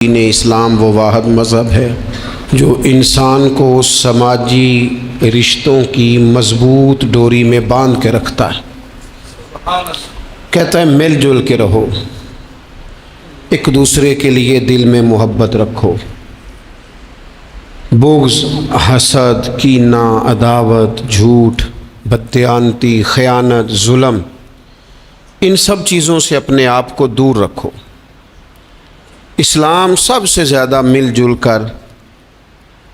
دین اسلام وہ واحد مذہب ہے جو انسان کو سماجی رشتوں کی مضبوط ڈوری میں باندھ کے رکھتا ہے۔ کہتا ہے مل جل کے رہو، ایک دوسرے کے لیے دل میں محبت رکھو، بغض، حسد، کینہ، عداوت، جھوٹ، بددیانتی، خیانت، ظلم، ان سب چیزوں سے اپنے آپ کو دور رکھو۔ اسلام سب سے زیادہ مل جل کر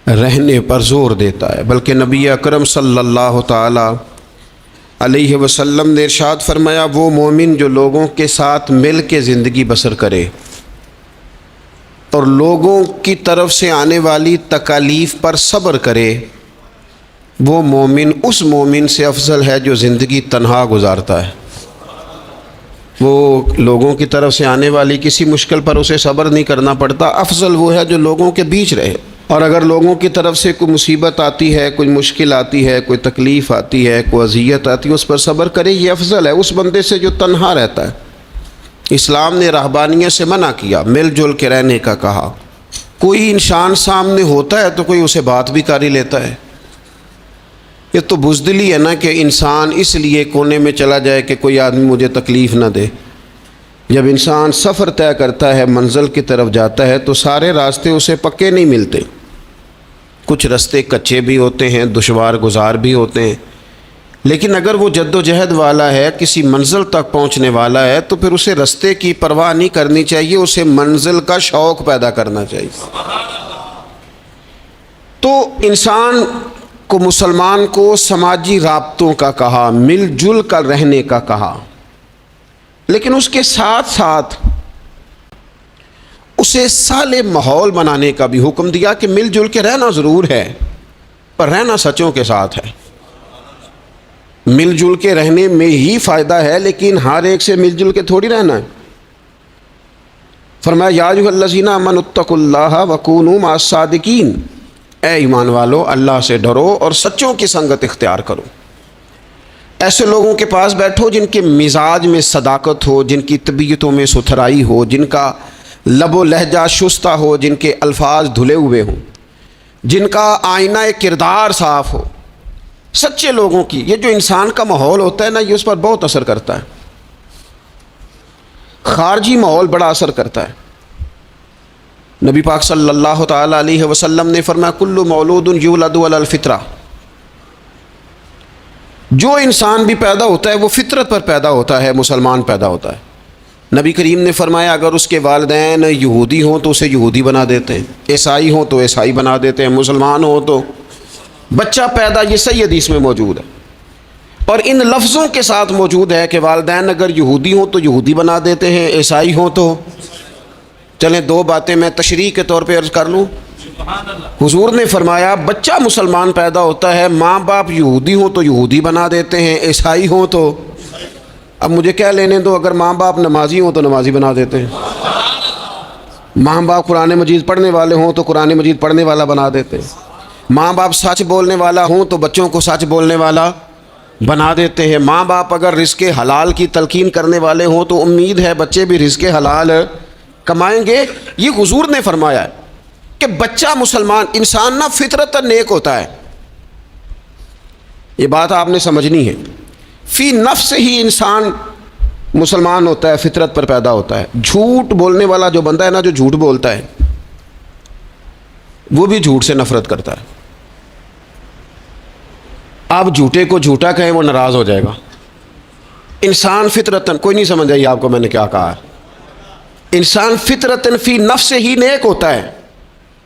رہنے پر زور دیتا ہے، بلکہ نبی اکرم صلی اللہ تعالی علیہ وسلم نے ارشاد فرمایا، وہ مومن جو لوگوں کے ساتھ مل کے زندگی بسر کرے اور لوگوں کی طرف سے آنے والی تکالیف پر صبر کرے، وہ مومن اس مومن سے افضل ہے جو زندگی تنہا گزارتا ہے۔ وہ لوگوں کی طرف سے آنے والی کسی مشکل پر اسے صبر نہیں کرنا پڑتا، افضل وہ ہے جو لوگوں کے بیچ رہے۔ اور اگر لوگوں کی طرف سے کوئی مصیبت آتی ہے، کوئی مشکل آتی ہے، کوئی تکلیف آتی ہے، کوئی اذیت آتی ہے، اس پر صبر کرے، یہ افضل ہے اس بندے سے جو تنہا رہتا ہے۔ اسلام نے رہبانیت سے منع کیا، مل جل کے رہنے کا کہا۔ کوئی انسان سامنے ہوتا ہے تو کوئی اسے بات بھی کر ہی لیتا ہے۔ یہ تو بزدلی ہے نا کہ انسان اس لیے کونے میں چلا جائے کہ کوئی آدمی مجھے تکلیف نہ دے۔ جب انسان سفر طے کرتا ہے، منزل کی طرف جاتا ہے، تو سارے راستے اسے پکے نہیں ملتے، کچھ راستے کچے بھی ہوتے ہیں، دشوار گزار بھی ہوتے ہیں، لیکن اگر وہ جد و جہد والا ہے، کسی منزل تک پہنچنے والا ہے، تو پھر اسے راستے کی پرواہ نہیں کرنی چاہیے، اسے منزل کا شوق پیدا کرنا چاہیے۔ تو انسان کو، مسلمان کو سماجی رابطوں کا کہا، مل جل کر رہنے کا کہا، لیکن اس کے ساتھ ساتھ اسے صالح ماحول بنانے کا بھی حکم دیا کہ مل جل کے رہنا ضرور ہے، پر رہنا سچوں کے ساتھ ہے۔ مل جل کے رہنے میں ہی فائدہ ہے، لیکن ہر ایک سے مل جل کے تھوڑی رہنا ہے۔ فرمایا یا ایھا الذین آمنوا اتقوا اللہ وکونوا مع الصادقین، اے ایمان والو اللہ سے ڈرو اور سچوں کی سنگت اختیار کرو۔ ایسے لوگوں کے پاس بیٹھو جن کے مزاج میں صداقت ہو، جن کی طبیعتوں میں ستھرائی ہو، جن کا لب و لہجہ شستہ ہو، جن کے الفاظ دھلے ہوئے ہوں، جن کا آئینہ کردار صاف ہو۔ سچے لوگوں کی یہ جو انسان کا ماحول ہوتا ہے نا، یہ اس پر بہت اثر کرتا ہے۔ خارجی ماحول بڑا اثر کرتا ہے۔ نبی پاک صلی اللہ تعالی علیہ وسلم نے فرمایا کل مولود یولد علی الفطرہ، جو انسان بھی پیدا ہوتا ہے وہ فطرت پر پیدا ہوتا ہے، مسلمان پیدا ہوتا ہے۔ نبی کریم نے فرمایا اگر اس کے والدین یہودی ہوں تو اسے یہودی بنا دیتے ہیں، عیسائی ہوں تو عیسائی بنا دیتے ہیں، مسلمان ہوں تو بچہ پیدا، یہ صحیح حدیث میں موجود ہے اور ان لفظوں کے ساتھ موجود ہے کہ والدین اگر یہودی ہوں تو یہودی بنا دیتے ہیں، عیسائی ہوں تو۔ چلیں دو باتیں میں تشریح کے طور پہ عرض کر لوں۔ حضور نے فرمایا بچہ مسلمان پیدا ہوتا ہے، ماں باپ یہودی ہوں تو یہودی بنا دیتے ہیں، عیسائی ہوں تو۔ اب مجھے کیا لینے دو، اگر ماں باپ نمازی ہوں تو نمازی بنا دیتے ہیں، ماں باپ قرآن مجید پڑھنے والے ہوں تو قرآن مجید پڑھنے والا بنا دیتے ہیں، ماں باپ سچ بولنے والا ہوں تو بچوں کو سچ بولنے والا بنا دیتے ہیں، ماں باپ اگر رزق حلال کی تلقین کرنے والے ہوں تو امید ہے بچے بھی رزق حلال کمائیں گے۔ یہ حضور نے فرمایا ہے کہ بچہ مسلمان، انسان نہ فطرت نیک ہوتا ہے، یہ بات آپ نے سمجھنی ہے۔ فی نفس ہی انسان مسلمان ہوتا ہے، فطرت پر پیدا ہوتا ہے۔ جھوٹ بولنے والا جو بندہ ہے نا، جو جھوٹ بولتا ہے، وہ بھی جھوٹ سے نفرت کرتا ہے۔ آپ جھوٹے کو جھوٹا کہیں وہ ناراض ہو جائے گا۔ انسان فطرتاً، کوئی نہیں سمجھ آئی آپ کو میں نے کیا کہا ہے؟ انسان فطرتاً فی نفس ہی نیک ہوتا ہے،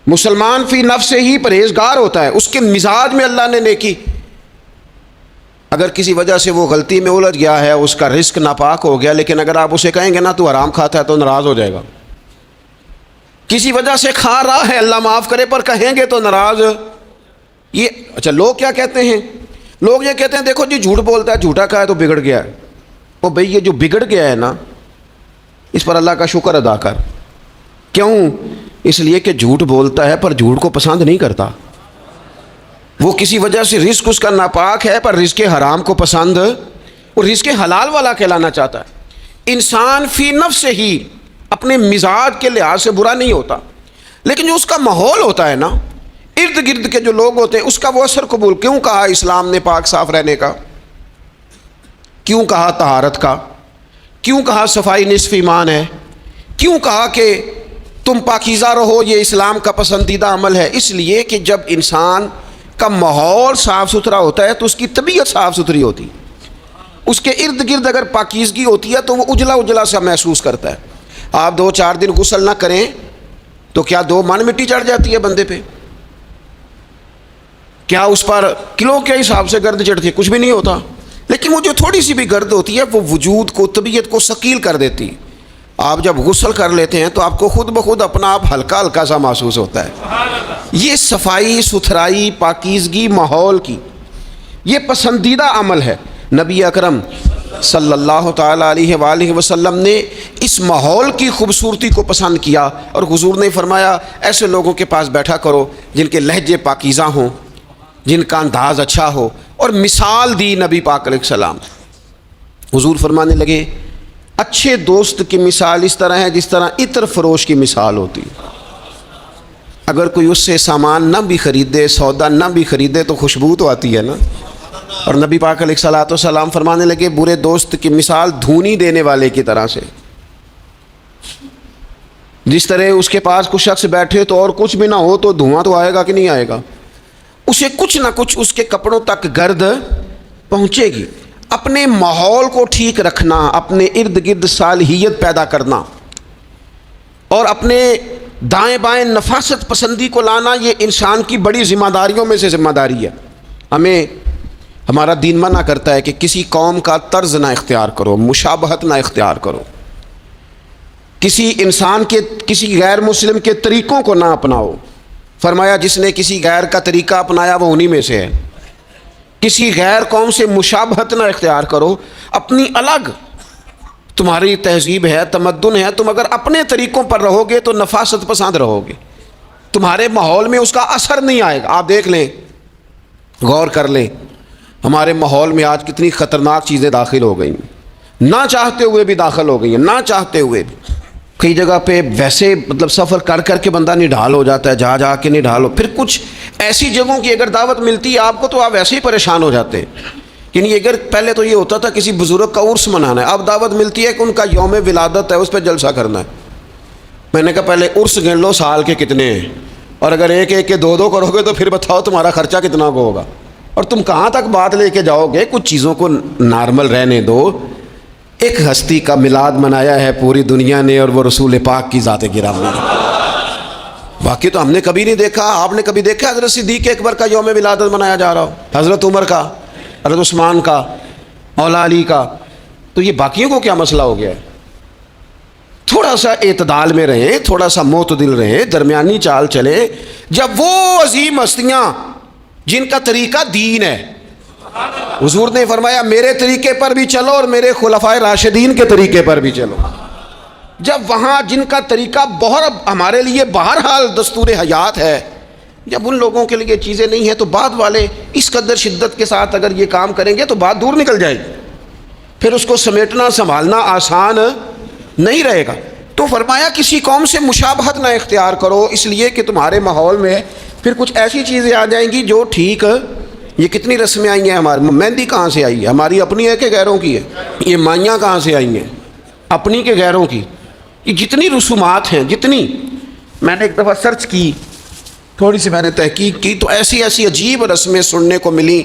مسلمان فی نفس ہی پرہیزگار ہوتا ہے، اس کے مزاج میں اللہ نے نیکی۔ اگر کسی وجہ سے وہ غلطی میں الجھ گیا ہے، اس کا رزق ناپاک ہو گیا، لیکن اگر آپ اسے کہیں گے نا تو حرام کھاتا ہے تو ناراض ہو جائے گا۔ کسی وجہ سے کھا رہا ہے، اللہ معاف کرے، پر کہیں گے تو ناراض۔ یہ اچھا لوگ کیا کہتے ہیں؟ لوگ یہ کہتے ہیں دیکھو جی جھوٹ بولتا ہے، جھوٹا کھایا تو بگڑ گیا ہے۔ او بھئی یہ جو بگڑ گیا ہے نا، اس پر اللہ کا شکر ادا کر۔ کیوں؟ اس لیے کہ جھوٹ بولتا ہے پر جھوٹ کو پسند نہیں کرتا۔ وہ کسی وجہ سے رزق اس کا ناپاک ہے پر رزق حرام کو پسند، اور رزق حلال والا کہلانا چاہتا ہے۔ انسان فی نفس ہی اپنے مزاج کے لحاظ سے برا نہیں ہوتا، لیکن جو اس کا ماحول ہوتا ہے نا، ارد گرد کے جو لوگ ہوتے ہیں، اس کا وہ اثر قبول. کیوں کہا اسلام نے پاک صاف رہنے کا؟ کیوں کہا طہارت کا؟ کیوں کہا صفائی نصف ایمان ہے؟ کیوں کہا کہ تم پاکیزہ رہو، یہ اسلام کا پسندیدہ عمل ہے؟ اس لیے کہ جب انسان کا ماحول صاف ستھرا ہوتا ہے تو اس کی طبیعت صاف ستھری ہوتی ہے. اس کے ارد گرد اگر پاکیزگی ہوتی ہے تو وہ اجلا اجلا سا محسوس کرتا ہے. آپ 2-4 دن غسل نہ کریں تو کیا 2 من مٹی چڑھ جاتی ہے بندے پہ؟ کیا اس پر کلو کے حساب سے گرد چڑھتی ہے؟ کچھ بھی نہیں ہوتا. لیکن وہ جو تھوڑی سی بھی گرد ہوتی ہے وہ وجود کو، طبیعت کو ثقیل کر دیتی. آپ جب غسل کر لیتے ہیں تو آپ کو خود بخود اپنا آپ ہلکا ہلکا سا محسوس ہوتا ہے. یہ صفائی ستھرائی پاکیزگی ماحول کی یہ پسندیدہ عمل ہے. نبی اکرم صلی اللہ تعالیٰ علیہ وآلہ وسلم نے اس ماحول کی خوبصورتی کو پسند کیا، اور حضور نے فرمایا ایسے لوگوں کے پاس بیٹھا کرو جن کے لہجے پاکیزہ ہوں، جن کا انداز اچھا ہو. اور مثال دی نبی پاک علیہ السلام. حضور فرمانے لگے اچھے دوست کی مثال اس طرح ہے جس طرح عطر فروش کی مثال ہوتی. اگر کوئی اس سے سامان نہ بھی خریدے، سودا نہ بھی خریدے تو خوشبو تو آتی ہے نا. اور نبی پاک علیہ السلام فرمانے لگے برے دوست کی مثال دھونی دینے والے کی طرح سے. جس طرح اس کے پاس کچھ شخص بیٹھے تو اور کچھ بھی نہ ہو تو دھواں تو آئے گا کہ نہیں آئے گا؟ اسے کچھ نہ کچھ اس کے کپڑوں تک گرد پہنچے گی. اپنے ماحول کو ٹھیک رکھنا، اپنے ارد گرد صالحیت پیدا کرنا اور اپنے دائیں بائیں نفاست پسندی کو لانا، یہ انسان کی بڑی ذمہ داریوں میں سے ذمہ داری ہے. ہمیں ہمارا دین منع کرتا ہے کہ کسی قوم کا طرز نہ اختیار کرو، مشابہت نہ اختیار کرو، کسی انسان کے، کسی غیر مسلم کے طریقوں کو نہ اپناؤ. فرمایا جس نے کسی غیر کا طریقہ اپنایا وہ انہی میں سے ہے. کسی غیر قوم سے مشابہت نہ اختیار کرو، اپنی الگ تمہاری تہذیب ہے، تمدن ہے، تم اگر اپنے طریقوں پر رہو گے تو نفاست پسند رہو گے، تمہارے ماحول میں اس کا اثر نہیں آئے گا. آپ دیکھ لیں، غور کر لیں، ہمارے ماحول میں آج کتنی خطرناک چیزیں داخل ہو گئی ہیں، نہ چاہتے ہوئے بھی داخل ہو گئی ہیں، نہ چاہتے ہوئے بھی. کئی جگہ پہ ویسے مطلب سفر کر کر کے بندہ نڈھال ہو جاتا ہے، جا جا کے نڈھال ہو. پھر کچھ ایسی جگہوں کی اگر دعوت ملتی ہے آپ کو تو آپ ویسے ہی پریشان ہو جاتے ہیں. یعنی اگر پہلے تو یہ ہوتا تھا کسی بزرگ کا عرس منانا ہے، اب دعوت ملتی ہے کہ ان کا یوم ولادت ہے، اس پہ جلسہ کرنا ہے. میں نے کہا پہلے عرس گن لو سال کے کتنے ہیں، اور اگر ایک ایک کے 2 کرو گے تو پھر بتاؤ تمہارا خرچہ کتنا کو ہوگا. اور تم کہاں تک بات لے کے جاؤ گے؟ کچھ چیزوں کو نارمل رہنے دو. ایک ہستی کا میلاد منایا ہے پوری دنیا نے، اور وہ رسول پاک کی ذات گرامی ہے. باقی تو ہم نے کبھی نہیں دیکھا. آپ نے کبھی دیکھا حضرت صدیق اکبر کا یوم ولادت منایا جا رہا ہو، حضرت عمر کا، حضرت عثمان کا، مولا علی کا؟ تو یہ باقیوں کو کیا مسئلہ ہو گیا ہے؟ تھوڑا سا اعتدال میں رہیں، تھوڑا سا معتدل رہیں، درمیانی چال چلیں. جب وہ عظیم ہستیاں جن کا طریقہ دین ہے، حضور نے فرمایا میرے طریقے پر بھی چلو اور میرے خلفائے راشدین کے طریقے پر بھی چلو، جب وہاں جن کا طریقہ بہت ہمارے لیے بہرحال دستور حیات ہے، جب ان لوگوں کے لیے چیزیں نہیں ہیں تو بعد والے اس قدر شدت کے ساتھ اگر یہ کام کریں گے تو بات دور نکل جائے گی، پھر اس کو سمیٹنا سنبھالنا آسان نہیں رہے گا. تو فرمایا کسی قوم سے مشابہت نہ اختیار کرو، اس لیے کہ تمہارے ماحول میں پھر کچھ ایسی چیزیں آ جائیں گی جو ٹھیک. یہ کتنی رسمیں آئی ہیں ہماری، مہندی کہاں سے آئی ہے؟ ہماری اپنی ہے کہ غیروں کی ہے؟ یہ مائیاں کہاں سے آئی ہیں؟ اپنی کہ غیروں کی؟ یہ جتنی رسومات ہیں، جتنی میں نے ایک دفعہ سرچ کی، تھوڑی سی میں نے تحقیق کی تو ایسی ایسی عجیب رسمیں سننے کو ملی.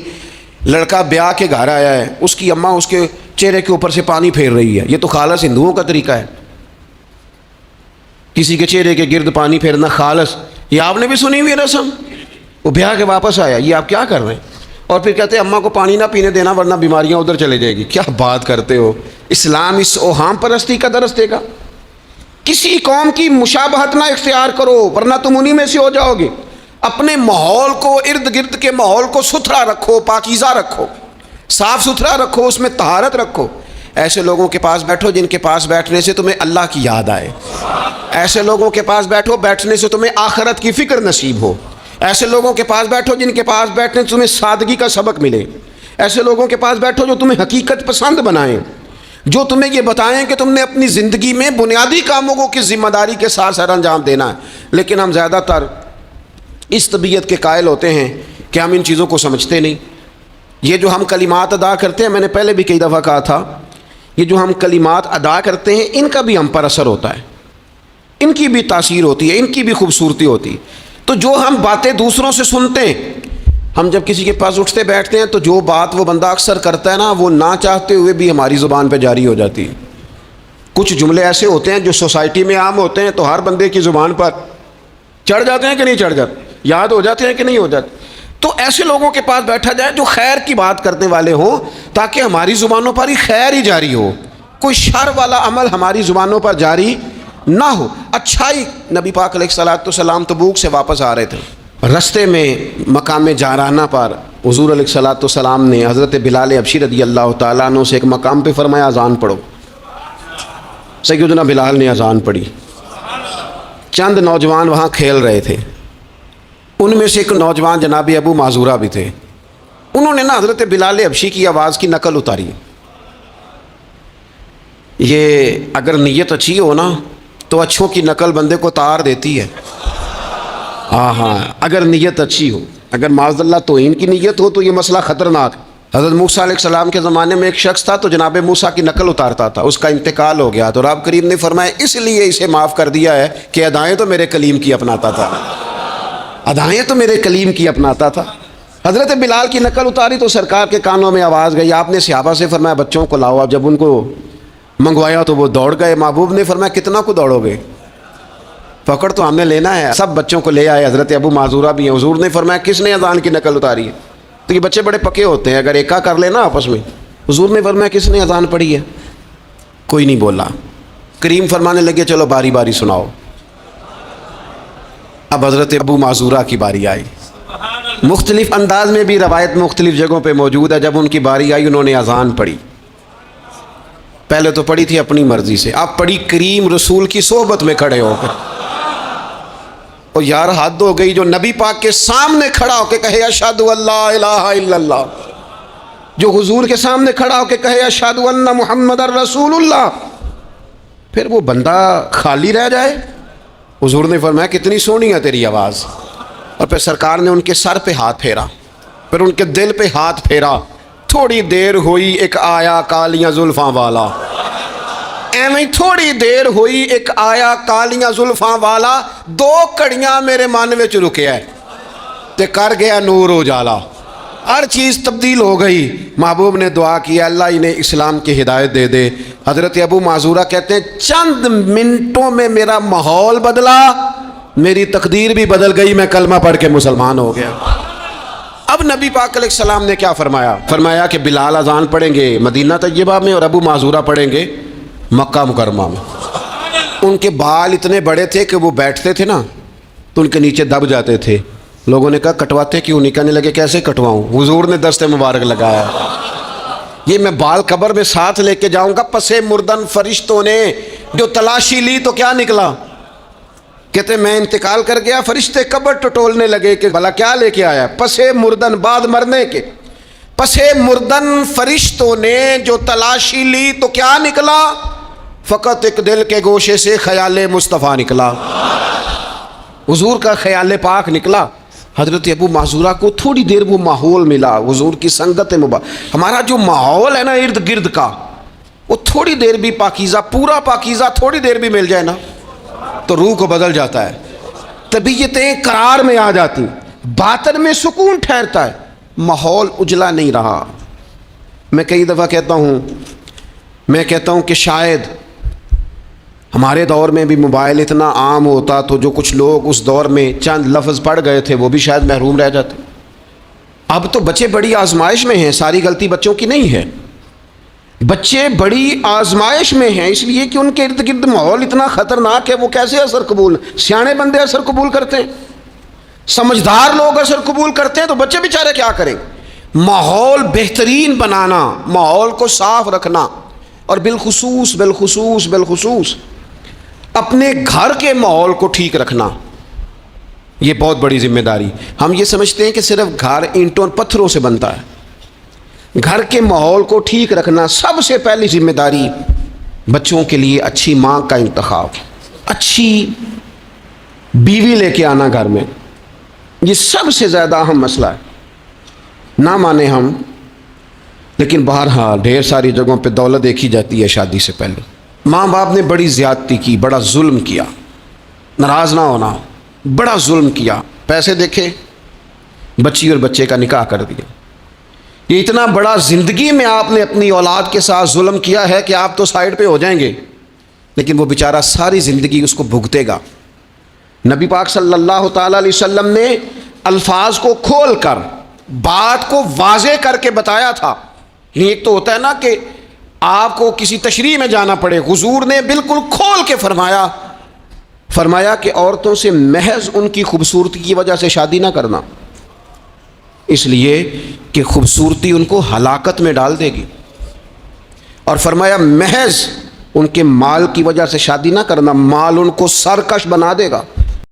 لڑکا بیاہ کے گھر آیا ہے، اس کی اماں اس کے چہرے کے اوپر سے پانی پھیر رہی ہے. یہ تو خالص ہندوؤں کا طریقہ ہے، کسی کے چہرے کے گرد پانی پھیرنا خالص. یہ آپ نے بھی سنی ہوئی رسم؟ وہ بیاہ کے واپس آیا، یہ آپ کیا کر رہے ہیں؟ اور پھر کہتے ہیں اماں کو پانی نہ پینے دینا ورنہ بیماریاں ادھر چلے جائے گی. کیا بات کرتے ہو؟ اسلام اس اوہام پرستی کا درس دے گا؟ کسی قوم کی مشابہت نہ اختیار کرو ورنہ تم انہی میں سے ہو جاؤ گے. اپنے ماحول کو، ارد گرد کے ماحول کو ستھرا رکھو، پاکیزہ رکھو، صاف ستھرا رکھو، اس میں طہارت رکھو. ایسے لوگوں کے پاس بیٹھو جن کے پاس بیٹھنے سے تمہیں اللہ کی یاد آئے. ایسے لوگوں کے پاس بیٹھو بیٹھنے سے تمہیں آخرت کی فکر نصیب ہو. ایسے لوگوں کے پاس بیٹھو جن کے پاس بیٹھنے سے تمہیں سادگی کا سبق ملے. ایسے لوگوں کے پاس بیٹھو جو تمہیں حقیقت پسند بنائیں. جو تمہیں یہ بتائیں کہ تم نے اپنی زندگی میں بنیادی کاموں کو کس ذمہ داری کے ساتھ سر انجام دینا ہے. لیکن ہم زیادہ تر اس طبیعت کے قائل ہوتے ہیں کہ ہم ان چیزوں کو سمجھتے نہیں. یہ جو ہم کلمات ادا کرتے ہیں، میں نے پہلے بھی کئی دفعہ کہا تھا، یہ جو ہم کلمات ادا کرتے ہیں ان کا بھی ہم پر اثر ہوتا ہے، ان کی بھی تاثیر ہوتی ہے، ان کی بھی خوبصورتی ہوتی ہے. تو جو ہم باتیں دوسروں سے سنتے ہیں، ہم جب کسی کے پاس اٹھتے بیٹھتے ہیں تو جو بات وہ بندہ اکثر کرتا ہے نا، وہ نہ چاہتے ہوئے بھی ہماری زبان پہ جاری ہو جاتی ہے. کچھ جملے ایسے ہوتے ہیں جو سوسائٹی میں عام ہوتے ہیں تو ہر بندے کی زبان پر چڑھ جاتے ہیں کہ نہیں چڑھ جاتے، یاد ہو جاتے ہیں کہ نہیں ہو جاتے. تو ایسے لوگوں کے پاس بیٹھا جائے جو خیر کی بات کرنے والے ہوں، تاکہ ہماری زبانوں پر ہی خیر ہی جاری ہو، کوئی شر والا عمل ہماری زبانوں پر جاری نہ ہو. اچھائی. نبی پاک علیہ الصلوۃ والسلام تبوک سے واپس آ رہے تھے، رستے میں مقام جارانہ پر حضور علیہ الصلوۃ والسلام نے حضرت بلال حبشی رضی اللہ تعالیٰ عنہ سے ایک مقام پہ فرمایا اذان پڑھو. سیدنا بلال نے اذان پڑھی. چند نوجوان وہاں کھیل رہے تھے، ان میں سے ایک نوجوان جناب ابو معذورہ بھی تھے. انہوں نے نا حضرت بلال حبشی کی آواز کی نقل اتاری. یہ اگر نیت اچھی ہو نا تو اچھوں کی نقل بندے کو تار دیتی ہے. ہاں اگر نیت اچھی ہو، اگر معاذ اللہ توہین کی نیت ہو تو یہ مسئلہ خطرناک. حضرت موسیٰ علیہ السلام کے زمانے میں ایک شخص تھا تو جناب موسیٰ کی نقل اتارتا تھا، اس کا انتقال ہو گیا تو رب کریم نے فرمایا اس لیے اسے معاف کر دیا ہے کہ ادائیں تو میرے کلیم کی اپناتا تھا، ادائیں تو میرے کلیم کی اپناتا تھا. حضرت بلال کی نقل اتاری تو سرکار کے کانوں میں آواز گئی. آپ نے صحابہ سے فرمایا بچوں کو لاؤ. اب جب ان کو منگوایا تو وہ دوڑ گئے. محبوب نے فرمایا کتنا کو دوڑو گے، پکڑ تو ہم نے لینا ہے. سب بچوں کو لے آئے. حضرت ابو معذورہ بھی ہیں. حضور نے فرمایا کس نے اذان کی نقل اتاری ہے؟ تو یہ بچے بڑے پکے ہوتے ہیں، اگر ایکا کر لینا آپس میں. حضور نے فرمایا کس نے اذان پڑھی ہے؟ کوئی نہیں بولا. کریم فرمانے لگے چلو باری باری سناؤ. اب حضرت ابو معذورہ کی باری آئی. مختلف انداز میں بھی روایت مختلف جگہوں پہ موجود ہے. جب ان کی باری آئی انہوں نے اذان پڑھی. پہلے تو پڑھی تھی اپنی مرضی سے، اب پڑھی کریم رسول کی صحبت میں کھڑے ہو کر. اور یار حد ہو گئی، جو نبی پاک کے سامنے کھڑا ہو کے کہے اشہد ان لا الہ الا اللہ، جو حضور کے سامنے کھڑا ہو کے کہے اشہد ان محمد رسول اللہ، پھر وہ بندہ خالی رہ جائے. حضور نے فرمایا کتنی سونی ہے تیری آواز. اور پھر سرکار نے ان کے سر پہ ہاتھ پھیرا، پھر ان کے دل پہ ہاتھ پھیرا. تھوڑی دیر ہوئی ایک آیا کالیاں زلفاں والا، ایویں تھوڑی دیر ہوئی ایک آیا کالیاں زلفاں والا، دو کڑیاں میرے من وچ رکیا ہے تے کر گیا نور اجالا. ہر چیز تبدیل ہو گئی. محبوب نے دعا کیا اللہ انہیں اسلام کی ہدایت دے دے. حضرت ابو معذورہ کہتے ہیں چند منٹوں میں میرا ماحول بدلا، میری تقدیر بھی بدل گئی، میں کلمہ پڑھ کے مسلمان ہو گیا. اب نبی پاک علیہ السلام نے کیا فرمایا؟ فرمایا کہ بلال اذان پڑھیں گے مدینہ طیبہ میں اور ابو معذورہ پڑھیں گے مکہ مکرمہ میں. ان کے بال اتنے بڑے تھے کہ وہ بیٹھتے تھے نا تو ان کے نیچے دب جاتے تھے. لوگوں نے کہا کٹواتے کیوں نہیں؟ کہنے لگے کیسے کٹواؤں؟ حضور نے دست مبارک لگایا یہ میں بال قبر میں ساتھ لے کے جاؤں گا. پسے مردن فرشتوں نے جو تلاشی لی تو کیا نکلا؟ کہتے میں انتقال کر گیا، فرشتے قبر ٹٹولنے لگے کہ بھلا کیا لے کے آیا؟ پسے مردن، بعد مرنے کے. پسے مردن فرشتوں نے جو تلاشی لی تو کیا نکلا؟ فقط ایک دل کے گوشے سے خیال مصطفیٰ نکلا، حضور کا خیال پاک نکلا. حضرت ابو معذورہ کو تھوڑی دیر وہ ماحول ملا، حضور کی سنگت مبارک. ہمارا جو ماحول ہے نا ارد گرد کا، وہ تھوڑی دیر بھی پاکیزہ، پورا پاکیزہ تھوڑی دیر بھی مل جائے نا تو روح کو بدل جاتا ہے، طبیعتیں قرار میں آ جاتی، باطن میں سکون ٹھہرتا ہے، ماحول اجلا نہیں رہا. میں کئی دفعہ کہتا ہوں کہ شاید ہمارے دور میں بھی موبائل اتنا عام ہوتا تو جو کچھ لوگ اس دور میں چند لفظ پڑھ گئے تھے وہ بھی شاید محروم رہ جاتے. اب تو بچے بڑی آزمائش میں ہیں، ساری غلطی بچوں کی نہیں ہے، بچے بڑی آزمائش میں ہیں اس لیے کہ ان کے ارد گرد ماحول اتنا خطرناک ہے. وہ کیسے اثر قبول؟ سیانے بندے اثر قبول کرتے ہیں، سمجھدار لوگ اثر قبول کرتے ہیں، تو بچے بیچارے کیا کریں؟ ماحول بہترین بنانا، ماحول کو صاف رکھنا، اور بالخصوص اپنے گھر کے ماحول کو ٹھیک رکھنا، یہ بہت بڑی ذمہ داری. ہم یہ سمجھتے ہیں کہ صرف گھر اینٹوں اور پتھروں سے بنتا ہے. گھر کے ماحول کو ٹھیک رکھنا، سب سے پہلی ذمہ داری بچوں کے لیے اچھی ماں کا انتخاب، اچھی بیوی لے کے آنا گھر میں، یہ سب سے زیادہ اہم مسئلہ ہے۔ نہ مانے ہم، لیکن بہرحال ڈھیر ساری جگہوں پہ دولت دیکھی جاتی ہے شادی سے پہلے۔ ماں باپ نے بڑی زیادتی کی، بڑا ظلم کیا، ناراض نہ ہونا، بڑا ظلم کیا، پیسے دیکھے بچی اور بچے کا نکاح کر دیا۔ یہ اتنا بڑا زندگی میں آپ نے اپنی اولاد کے ساتھ ظلم کیا ہے کہ آپ تو سائڈ پہ ہو جائیں گے، لیکن وہ بیچارہ ساری زندگی اس کو بھگتے گا۔ نبی پاک صلی اللہ تعالیٰ علیہ وسلم نے الفاظ کو کھول کر، بات کو واضح کر کے بتایا تھا۔ ایک تو ہوتا ہے نا کہ آپ کو کسی تشریح میں جانا پڑے، حضور نے بالکل کھول کے فرمایا کہ عورتوں سے محض ان کی خوبصورتی کی وجہ سے شادی نہ کرنا، اس لیے کہ خوبصورتی ان کو ہلاکت میں ڈال دے گی، اور فرمایا محض ان کے مال کی وجہ سے شادی نہ کرنا، مال ان کو سرکش بنا دے گا۔